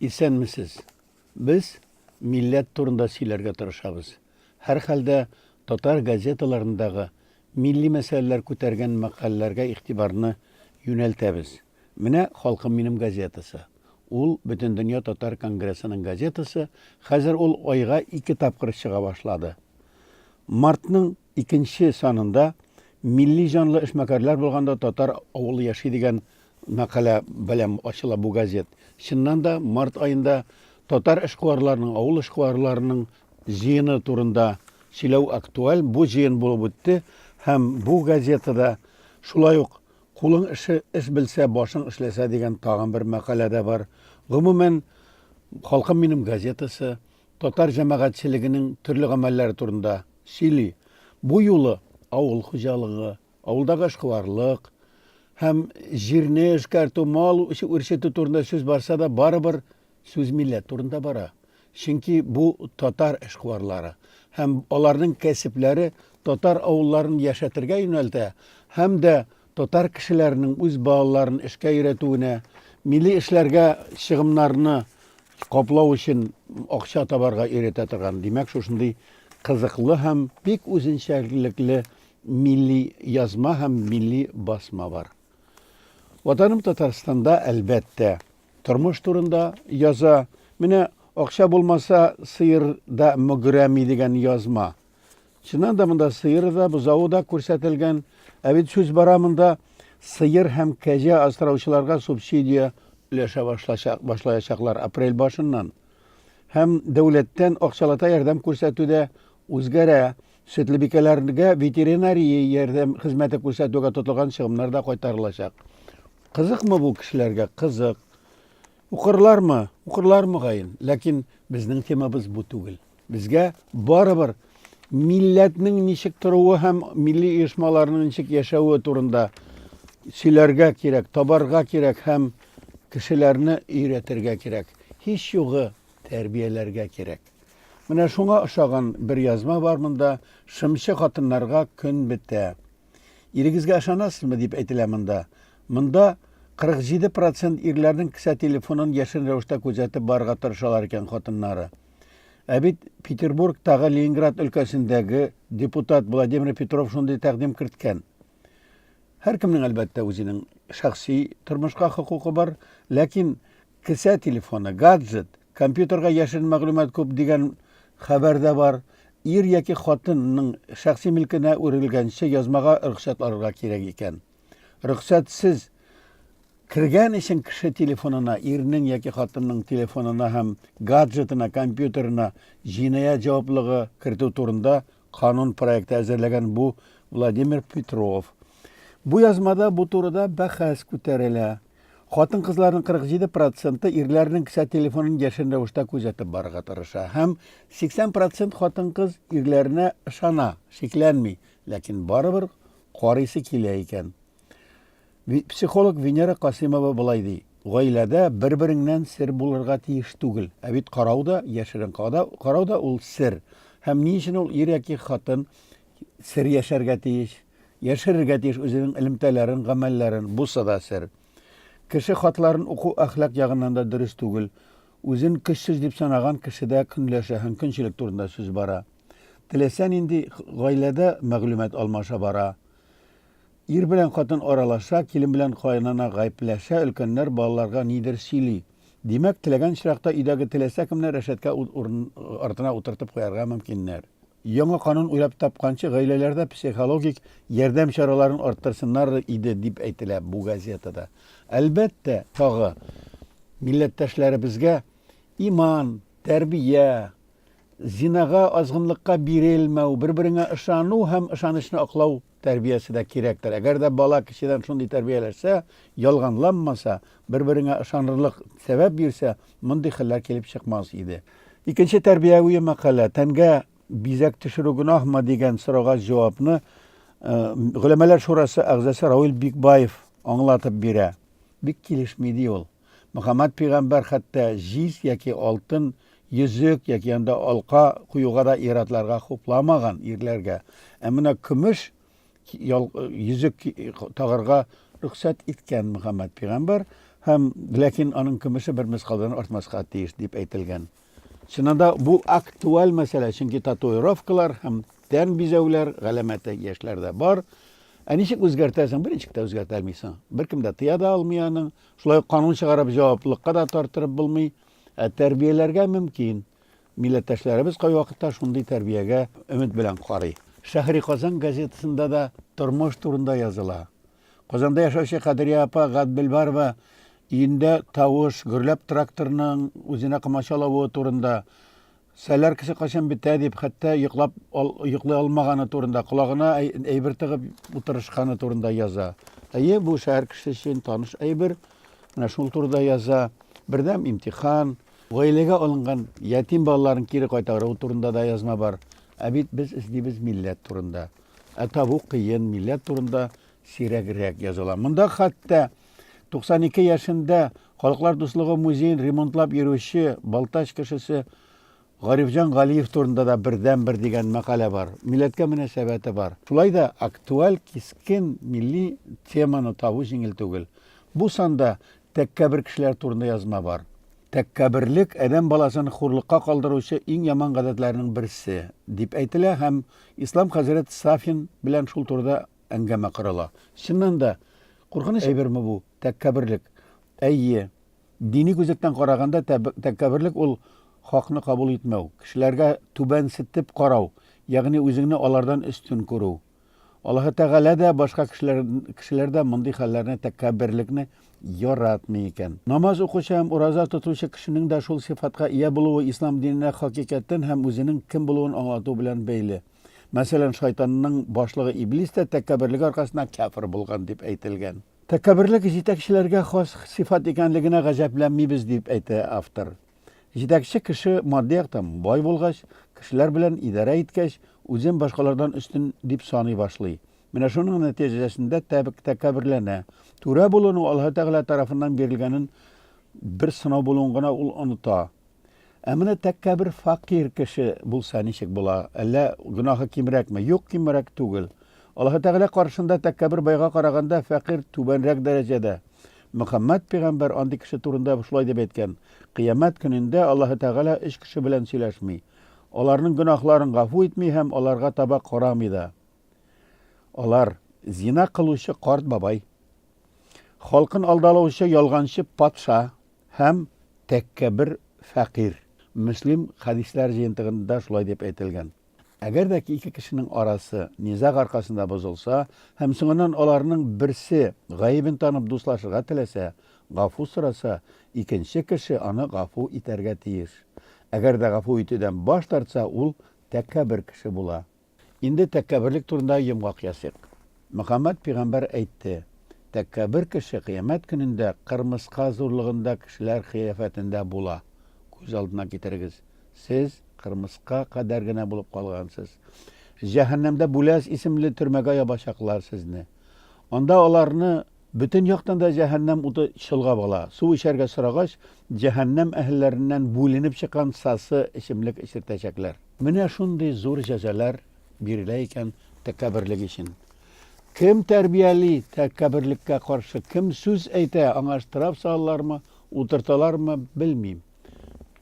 Исәнмесез. Без милләт турында сөйләргә тырышабыз. Һәр хәлдә татар газеталарындагы милли мәсьәләләр күтәргән мәкаләләргә игътибарны юнәлтәбез. Менә "Халкым минем" газетасы. Ул Бөтендөнья татар конгрессының газетасы. Хәзер ул айга 2 тапкыр чыга башлады. Мартның 2нче санында милли җанлы эшмәкәрләр булганда татар авылы яши дигән мәкалә белән ачыла бу газет. Чыннан да март айында татар эшкуарларының, авыл эшкуарларының җыены турында сөйләү актуаль. Бу җыен булып үтте һәм бу газетада шулай ук кулың эш белсә, башың эшләсә дигән тагын бер мәкалә дә бар. Гомумән, "Халкым минем" газетасы татар җәмәгатьчелегенең төрле гамәлләре турында сөйли. Бу юлы авыл хуҗалыгы, авылдагы эшкуарлык һәм җирне эшкәртү, мал үрчетү турында сүз барса да, барыбер сүз милләт турында бара. Чөнки бу татар эшкуарлары һәм аларның кәсепләре татар авылларын яшәтергә юнәлтә һәм дә татар кешеләренең үз балаларын эшкә өйрәтүенә, милли эшләргә чыгымнарны каплау өчен акча табарга өйрәтә торган. Димәк, шушындый кызыклы һәм бик үзенчәлекле милли язма һәм милли басма бар. Ватаным Татарстанда әлбәттә тормыш турында яза. Менә акча булмаса сыер да мөгрәми дигән язма. Чыннан да монда сыер да, бузау да күрсәтелгән. Ә бит сүз бара монда сыер һәм кәҗә асраучыларга субсидия өләшә башлаячаклар апрель башыннан. Һәм дәүләттән акчалата ярдәм күрсәтүдә үзгәрә. Сөтле бикәләргә ветеринария ярдәм хезмәте күрсәтүгә тотылган чыгымнар да кайтарылачак. Кызыкмы бу кешеләргә? Кызык. Укырлармы? Укырлармы гайын? Ләкин безнең темабыз бу түгел. Безгә барыбер милләтнең ничек торуы һәм милли оешмаларның ничек яшәүе турында сөйләргә кирәк, табарга кирәк һәм кешеләрне өйрәтергә кирәк. Һич югы тәрбияләргә кирәк. Менә шуңа ошаган бер язма бар монда. Шымчы хатыннарга көн бетә. Ирегезгә ышанасызмы дип әйтелә монда. Монда 47% ирләрнең кесә телефонын яшен рәвештә күзәтеп барырга тырышалар икән хатыннары. Ә бит Петербургтагы Ленинград өлкәсендәге депутат Владимир Петров шундый тәкъдим керткән. Һәркемнең әлбәттә үзенең шәхси тормышка хокукы бар, ләкин кесә телефоны, гаджет, компьютерга яшен мәгълүмат күп дигән хәбәрдә бар. Ир яки хатынның шәхси милкенә үрелгәнче язмага рөхсәт алырга кирәк икән. Рөхсәтсез кергән өчен кеше телефонына, ирнең яки хатынның телефонына һәм гаджетына, компьютерына җинаять җаваплыгы кертү турында канун проекты әзерләгән бу Владимир Петров. Бу язмада бу турыда бәхәс күтәрелә. Хатын-кызларның 47% ирләрнең кесә телефонын яшен рәвештә күзәтеп барырга тырыша. Һәм 80% хатын-кыз ирләренә ышана, шикләнми, ләкин барыбер карыйсы килә икән. Психолог Венера Касимова булай ди: "Гаиләдә бер-береңнән сер булырга тиеш түгел. Ә бит карау да, яшерен карау да ул сер. Һәм ни өчен ул ир яки хатын сер яшәргә тиеш, яшерергә тиеш үзенең элемтәләрен, гамәлләрен, буса да сер. Кеше хатларын уку әхлак ягыннан да дөрес түгел. Үзен көчсез дип санаган кешедә көнләшә һәм көнчелек турында сүз бара. Теләсән инде гаиләдә мәгълүмат алмаша бара. Ир белән хатын аралаша, килен белән каенана гаепләшә, өлкәннәр балаларга нидер сөйли. Димәк, теләгән чиракта өйдәге теләсә кемне рәшәткә артына утыртып куярга мөмкиннәр. Яңа канун уйлап тапканчы гаиләләрдә психологик ярдәм чараларын арттырсыннар иде дип әйтелә бу газетада. Әлбәттә, тагы милләттәшләребезгә иман, тәрбия, зинага, азгынлыкка бирелмәү, бер-береңә ышану һәм ышанычны аклау тәрбиясе дә кирәктер. Әгәр дә бала кешедән шундый тәрбияләшсә, ялганланмаса, бер-береңә ышанырлык сәбәп бирсә, мондый хәлләр килеп чыкмас иде. Икенче тәрбияви мәкалә: "Тәнгә бизәк төшерү гөнаһмы?" дигән сорауга җавапны Гөләмәләр шурасы әгъзасы Равил Бикбаев аңлатып бирә. Бик килешми ди ул. Мөхәммәд пәйгамбәр хәтта җиз яки алтын йөзек яки янда алка куюга да иратларга хупламаган ирләргә. Ә менә көмеш йөзек тагырга рөхсәт иткән Мөхәммәд пәйгамбәр һәм ләкин аның көмеше бер мескалдан артмаска тиеш дип әйтелгән. Чынында бу актуаль мәсьәлә, чөнки татуировкалар һәм тән бизәүләр галәмәте яшьләрдә бар. Ә ничек үзгәртәсең? Берничек тә үзгәртә алмыйсың. Беркем дә тыя да алмый аның. Шулай канун чыгарып җаваплылыкка да тартырып булмый. Ә тәрбияләргә мөмкин. Милләттәшләребез кайвакытта шундый тәрбиягә өмет белән карый. Шәһри Казан газетасында да тормыш турында языла. Казанда яшәүче Кадирия апа Гадбелбарова өендә тавыш, гөрләп тракторның үзенә комачалавы турында, сәләр кеше кашан бетә дип, хәтта йоклый алмаганы турында, колагына әйбер тыгып утырышканы турында яза. Әйе, бу шәһәр кеше өчен таныш әйбер. Менә шул турында яза. Бердәм имтихан, гаиләгә алынган ятим балаларын кире кайтару турында да язма бар. Ә бит без эзлибез милләт турында. Ә табу кыен, милләт турында сирәгрәк языла. Монда хәтта 92 яшендә Халыклар дуслыгы музейын ремонтлап йөрүче Балтач кешесе Гарифҗан Галиев турында да бердән-бер дигән мәкалә бар. Милләткә мөнәсәбәте бар. Шулай да актуаль, кискен милли теманы табу җиңел түгел. Бу санда тәккәбер кешеләр турында язма бар. Тәккәберлек адәм баласын хурлыкка калдыручы иң яман гадәтләрнең берсе дип әйтелә һәм Ислам хәзрәт Сафин белән шул турыда әңгәмә корыла. Чыннан да куркыныч әйберме бу тәккәберлек? Әйе, дини күзлектән караганда тәккәберлек ул хакны кабул итмәү, кешеләргә түбәнсетеп карау, ягъни үзеңне алардан өстен күрү. Аллаһ Тәгалә дә башка кешеләрдә мондый хәлләрне, тәккәберлекне яратмый икән. Намаз укучы һәм ураза тотучы кешенең дә шул сифатка ия булуы ислам диненә хакыйкатен һәм үзенең кем булуын аңлату белән бәйле. Мәсәлән, шайтанның башлыгы Иблис тә тәккәберлек аркасында кафир булган дип әйтелгән. Тәккәберлек җитәкчеләргә хас сифат икәнлегенә гаҗәпләнмибез дип әйтә автор. Җитәкче кеше матди яктан бай булгач, кешеләр белән идарә иткәч, үзен башкалардан өстен дип саный башлый. Менә шуның нәтиҗәсендә тәккәберләнә. Туры булуның Аллаһ Тәгалә тарафыннан бирелгәнен бер сынау булуын гына ул оныта. Ә менә тәккәбер факир кеше булса ничек була? Әллә гөнаһы кимрәкме? Юк, кимрәк түгел. Аллаһ Тәгалә каршында тәккәбер байга караганда факир түбәнрәк дәрәҗәдә. Мөхәммәд пәйгамбәр андый кеше турында шулай дип әйткән. Кыямәт көнендә Аллаһ Тәгалә өч кеше белән сөйләшми. Аларның гөнаһларын гафу итми һәм аларга таба карамый да. Алар зина кылучы карт бабай, халкын алдалаучы ялганчы патша һәм тәккәбер факир. Муслим хадисләр җыентыгында шулай дип әйтелгән. Әгәр дә ике кешенең арасы низаг аркасында бозылса һәм соңыннан аларның берсе гаибен танып дуслашырга теләсә, гафу сораса, икенче кеше аны гафу итәргә тиеш. Әгәр дә гафу итүдән баш тартса, ул тәккәбер кеше була. Инде тәккәберлек турында йомгак ясыйк. Мөхәммәд пәйгамбәр әйтте: тәккәбер кеше кыямәт көнендә кырмыска зурлыгында кешеләр кыяфәтендә була. Күз алдына китерегез. Сез кырмыска кадәр генә булып калгансыз. Җәһәннәмдә Бүләс исемле төрмәгә ябачаклар сезне. Анда аларны бөтен яктан да җәһәннәм уты чылгап ала. Су эчәргә сорагач, җәһәннәм әһелләреннән бүленеп чыккан сасы эчемлек эчертәчәкләр. Менә шундый зур җәзалар бирелә икән тәкәберлек өчен. Кем тәрбияли тәкәберлеккә каршы, кем сүз әйтә, аңа штраф салалармы, утырталармы, белмим.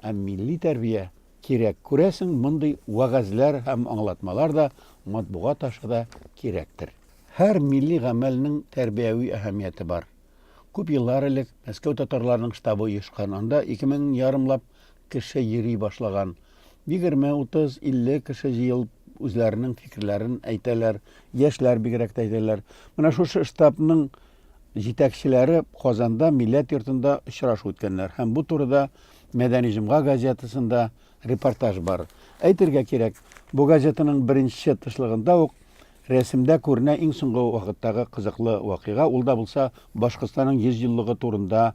Ә милли тәрбия кирәк. Күрәсең, мондый вәгазьләр һәм аңлатмалар да матбугат ашыда кирәктер. Һәр милли гамәлнең тәрбияви әһәмияте бар. Күп еллар элек Мәскәү татарларының штабы оешкан. Анда 2000 ярымлап кеше йөри башлаган. 20, 30, 50 кеше җыелып үзләренең фикерләрен әйтәләр. Яшьләр бигрәк әйтәләр. Менә шушы штабның җитәкчеләре Казанда милләт йортында очрашу үткәннәр. Һәм бу турыда Мәдәни җомга газетасында репортаж бар. Әйтергә кирәк, бу газетаның беренче тышлыгында ук рәсемдә күренә иң соңгы вакыттагы кызыклы вакыйга. Ул да булса Башкортстанның 100 еллыгы турында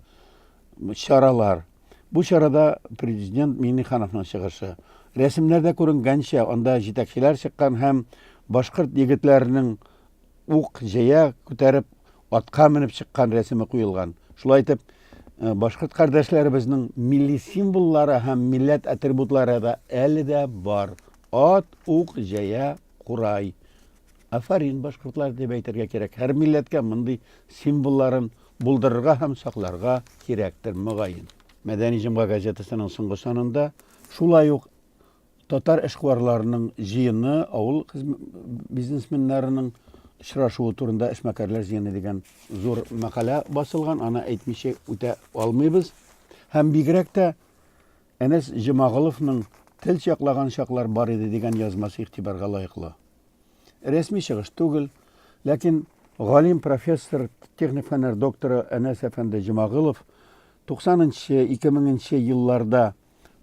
чаралар. Бу чарада президент Миңнехановның чыгышы. Рәсемнәрдә күренгәнчә, анда җитәкчеләр чыккан һәм башкорт егетләренең ук җыя күтәреп атка менеп чыккан рәсеме куелган. Шулай итеп, башкорт кардәшләребезнең милли символлары һәм милләт атрибутлары да әле дә бар. Ат, ук, җая, курай. Афарин башкортлар дип әйтергә кирәк. Һәр милләткә мондый символларын булдырырга һәм сакларга кирәктер мөгаен. Мәдәни җомга газетасының соңгы санында шулай ук татар эшкуарларының җыены, авыл бизнесменнарының очрашуы турында эшмәкәрләр җыены дигән зур мәкалә басылган. Аны әйтмичә үтә алмыйбыз. Һәм бигрәк тә Әнәс Җомагыловның тел чаклаган чаклар бар иде дигән язмасы игътибарга лаеклы. Рәсми чыгыш түгел, ләкин галим профессор, техник фәннәр докторы Әнәс әфәнде Җомагылов 90-2000 елларда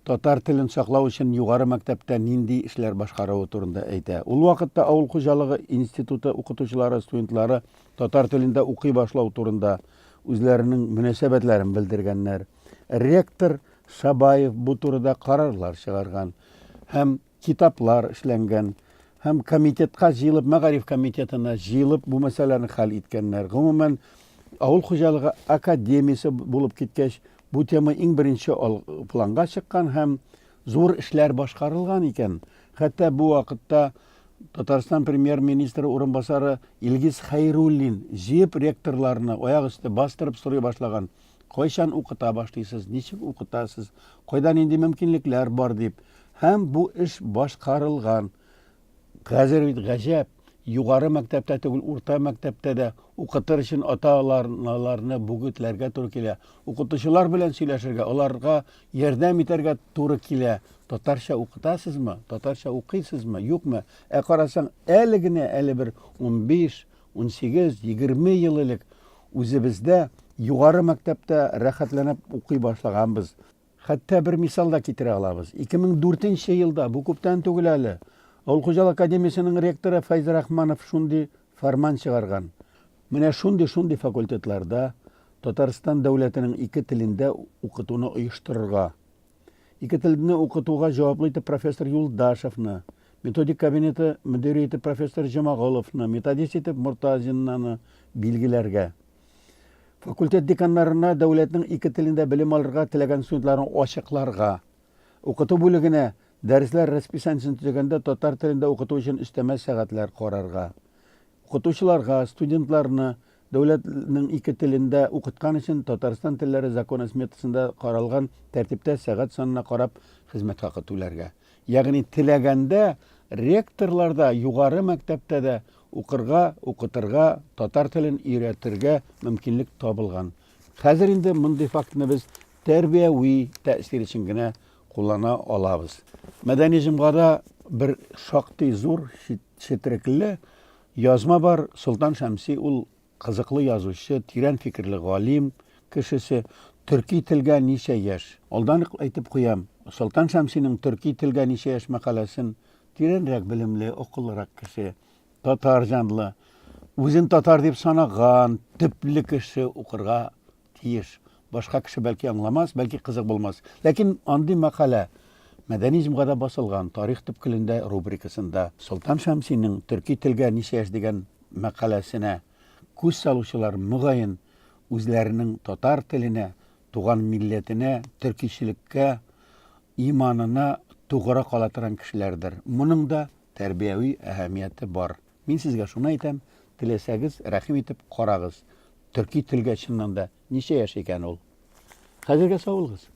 татар телен саклау өчен югары мәктәптә нинди эшләр башкаруы турында әйтә. Ул вакытта авыл хуҗалыгы институты укытучылары, студентлары татар телендә укый башлау турында үзләренең мөнәсәбәтләрен белдергәннәр. Ректор Шабаев бу турыда карарлар чыгарган һәм китаплар эшләнгән һәм комитетка җыелып, мәгариф комитетына җыелып бу мәсьәләне хәл иткәннәр. Гомумән, авыл хуҗалыгы академиясе булып киткәч, бу тема иң беренче планга чыккан һәм зур эшләр башкарылган икән. Хәтта бу вакытта Татарстан премьер-министры урынбасары Илгиз Хәйруллин җыеп ректорларны аяк өсте бастырып сорый башлаган. Кайчан укыта башлыйсыз, ничек укытасыз, кайдан инде мөмкинлекләр бар дип. Һәм бу эш башкарылган. Хәзер бит гаҗәп, югары мәктәптә түгел, урта мәктәптә дә укытыр өчен ата-аналарны бүгетләргә туры килә. Укытучылар белән сөйләшергә, аларга ярдәм итәргә туры килә. Татарча укытасызмы? Татарча укыйсызмы? Юкмы? Карасаң, әле генә, әле бер 15, 18, 20 ел элек үзебездә югары мәктәптә рәхәтләнеп укый башлаганбыз. Хәтта бер мисал да китерә алабыз. 2004 елда, бу күптән түгел әле, Авыл хуҗалык академиясенең ректоры Файз Рахманов шундый фарман чыгарган. Менә шундый факультетларда Татарстан дәүләтенең ике телендә укытуны оештырырга, ике телне укытуга җаваплы итеп профессор Юлдашевны, методик кабинеты мөдире итеп профессор Җомагыловны, методист итеп Муртазинаны билгеләргә. Факультет деканнарына дәүләтнең ике телендә белем алырга теләгән студентларны ачыкларга, укыту бүлегенә дәресләр расписаниесен төзегәндә татар телендә укыту өчен өстәмә сәгатьләр карарга, укытучыларга, студентларны дәүләтнең ике телендә укыткан өчен Татарстан телләре законы сметасында каралган тәртиптә сәгать санына карап хезмәт хакы түләргә. Ягъни теләгәндә ректорларда югары мәктәптә дә укырга, укытырга, татар телен өйрәтергә мөмкинлек табылган. Хәзер инде мондый фактны без тәрбияви тәэсир өчен генә куллана алабыз. Мәдәни җомгада бер шактый зур четерекле язма бар. Солтан Шәмси, ул кызыклы язучы, тирән фикерле галим кешесе. Төрки телгә ничә яшь? Алдан әйтеп куям. Солтан Шәмсинең Төрки телгә ничә яшь мәкаләсен тирәнрәк белемле, акыллырак кеше, татар җанлы, үзен татар дип санаган, төпле кеше укырга тиеш. Башка кеше бәлки аңламас, бәлки кызык булмас. Ләкин андый мәкалә Мәдәни җомгада басылган тарих төпкелендә рубрикасында Солтан Шәмсинең Төрки телгә ничә яшь дигән мәкаләсенә күз салучылар мөгаен үзләренең татар теленә, туган милләтенә, төркичелеккә, иманына тугры кала торган кешеләрдер. Моның да тәрбияви әһәмияте бар. Мин сезгә шуны әйтәм, теләсәгез, рәхим итеп карагыз. Төрки телгә чыннан да ничә яшь икән ул? Хәзергә саулыгыз.